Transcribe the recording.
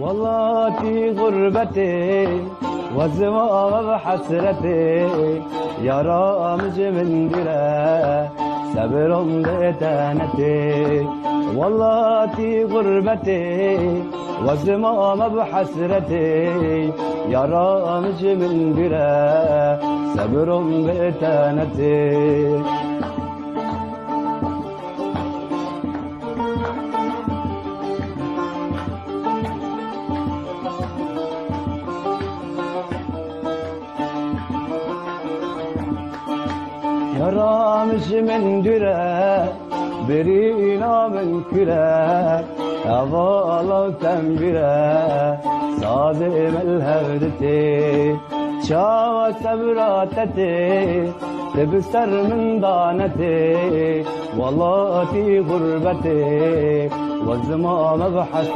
والله في غربتي والزمان بحسرتي يا رامج من دره صبر بتانتي والله في غربتي والزمان بحسرتي يا رامج من دره صبر بتانتي يا رامج من دره برينا من كره أظل تنبره صادم الهردتي شاوى سبراتتي تبستر من ضانتي والله في غربتي والزمان بحس